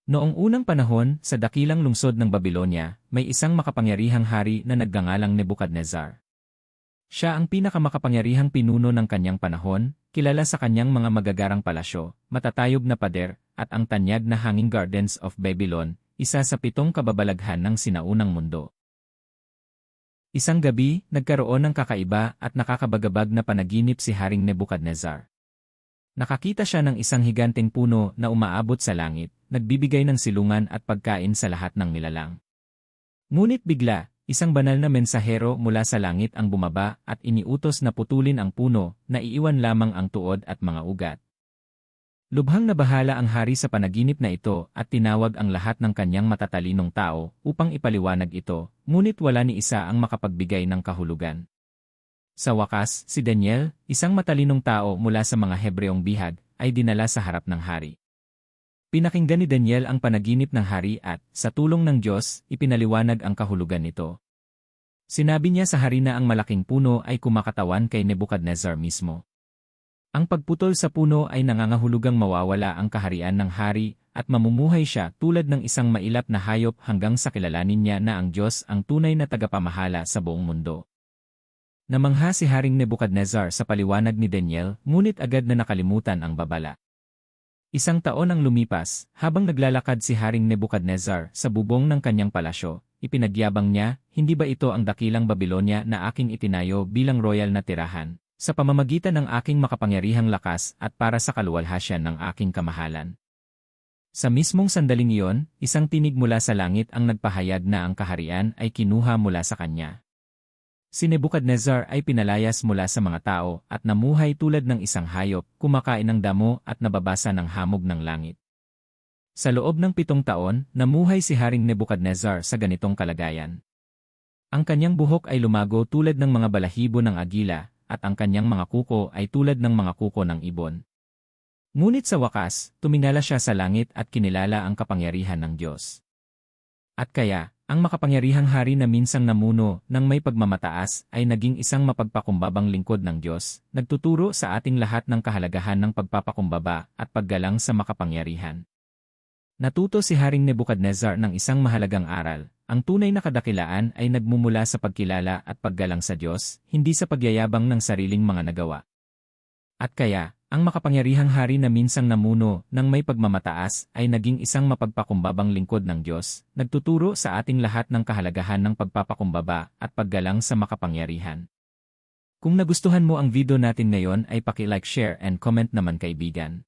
Noong unang panahon, sa dakilang lungsod ng Babylonia, may isang makapangyarihang hari na nagngangalang Nebukadnezar. Siya ang pinakamakapangyarihang pinuno ng kanyang panahon, kilala sa kanyang mga magagarang palasyo, matatayog na pader, at ang tanyag na Hanging Gardens of Babylon, isa sa 7 kababalaghan ng sinaunang mundo. Isang gabi, nagkaroon ng kakaiba at nakakabagabag na panaginip si Haring Nebukadnezar. Nakakita siya ng isang higanteng puno na umaabot sa langit, nagbibigay ng silungan at pagkain sa lahat ng nilalang. Ngunit bigla, isang banal na mensahero mula sa langit ang bumaba at iniutos na putulin ang puno, na iiwan lamang ang tuod at mga ugat. Lubhang nabahala ang hari sa panaginip na ito at tinawag ang lahat ng kanyang matatalinong tao upang ipaliwanag ito, ngunit wala ni isa ang makapagbigay ng kahulugan. Sa wakas, si Daniel, isang matalinong tao mula sa mga Hebreong bihag, ay dinala sa harap ng hari. Pinakinggan ni Daniel ang panaginip ng hari at, sa tulong ng Diyos, ipinaliwanag ang kahulugan nito. Sinabi niya sa hari na ang malaking puno ay kumakatawan kay Nebukadnezar mismo. Ang pagputol sa puno ay nangangahulugang mawawala ang kaharian ng hari at mamumuhay siya tulad ng isang mailap na hayop hanggang sa kilalanin niya na ang Diyos ang tunay na tagapamahala sa buong mundo. Namangha si Haring Nebukadnezar sa paliwanag ni Daniel, ngunit agad na nakalimutan ang babala. Isang taon ang lumipas, habang naglalakad si Haring Nebukadnezar sa bubong ng kanyang palasyo, ipinagyabang niya, hindi ba ito ang dakilang Babylonia na aking itinayo bilang royal na tirahan, sa pamamagitan ng aking makapangyarihang lakas at para sa kaluwalhasyan ng aking kamahalan. Sa mismong sandaling iyon, isang tinig mula sa langit ang nagpahayag na ang kaharian ay kinuha mula sa kanya. Si Nebukadnezar ay pinalayas mula sa mga tao at namuhay tulad ng isang hayop, kumakain ng damo at nababasa ng hamog ng langit. Sa loob ng 7 taon, namuhay si Haring Nebukadnezar sa ganitong kalagayan. Ang kanyang buhok ay lumago tulad ng mga balahibo ng agila, at ang kanyang mga kuko ay tulad ng mga kuko ng ibon. Ngunit sa wakas, tumingala siya sa langit at kinilala ang kapangyarihan ng Diyos. At kaya, ang makapangyarihang hari na minsang namuno ng may pagmamataas ay naging isang mapagpakumbabang lingkod ng Diyos, nagtuturo sa ating lahat ng kahalagahan ng pagpapakumbaba at paggalang sa makapangyarihan. Natuto si Haring Nebukadnezar ng isang mahalagang aral, ang tunay na kadakilaan ay nagmumula sa pagkilala at paggalang sa Diyos, hindi sa pagyayabang ng sariling mga nagawa. At kaya, ang makapangyarihang hari na minsang namuno ng may pagmamataas ay naging isang mapagpakumbabang lingkod ng Diyos, nagtuturo sa ating lahat ng kahalagahan ng pagpapakumbaba at paggalang sa makapangyarihan. Kung nagustuhan mo ang video natin ngayon ay paki-like, share and comment naman kaibigan.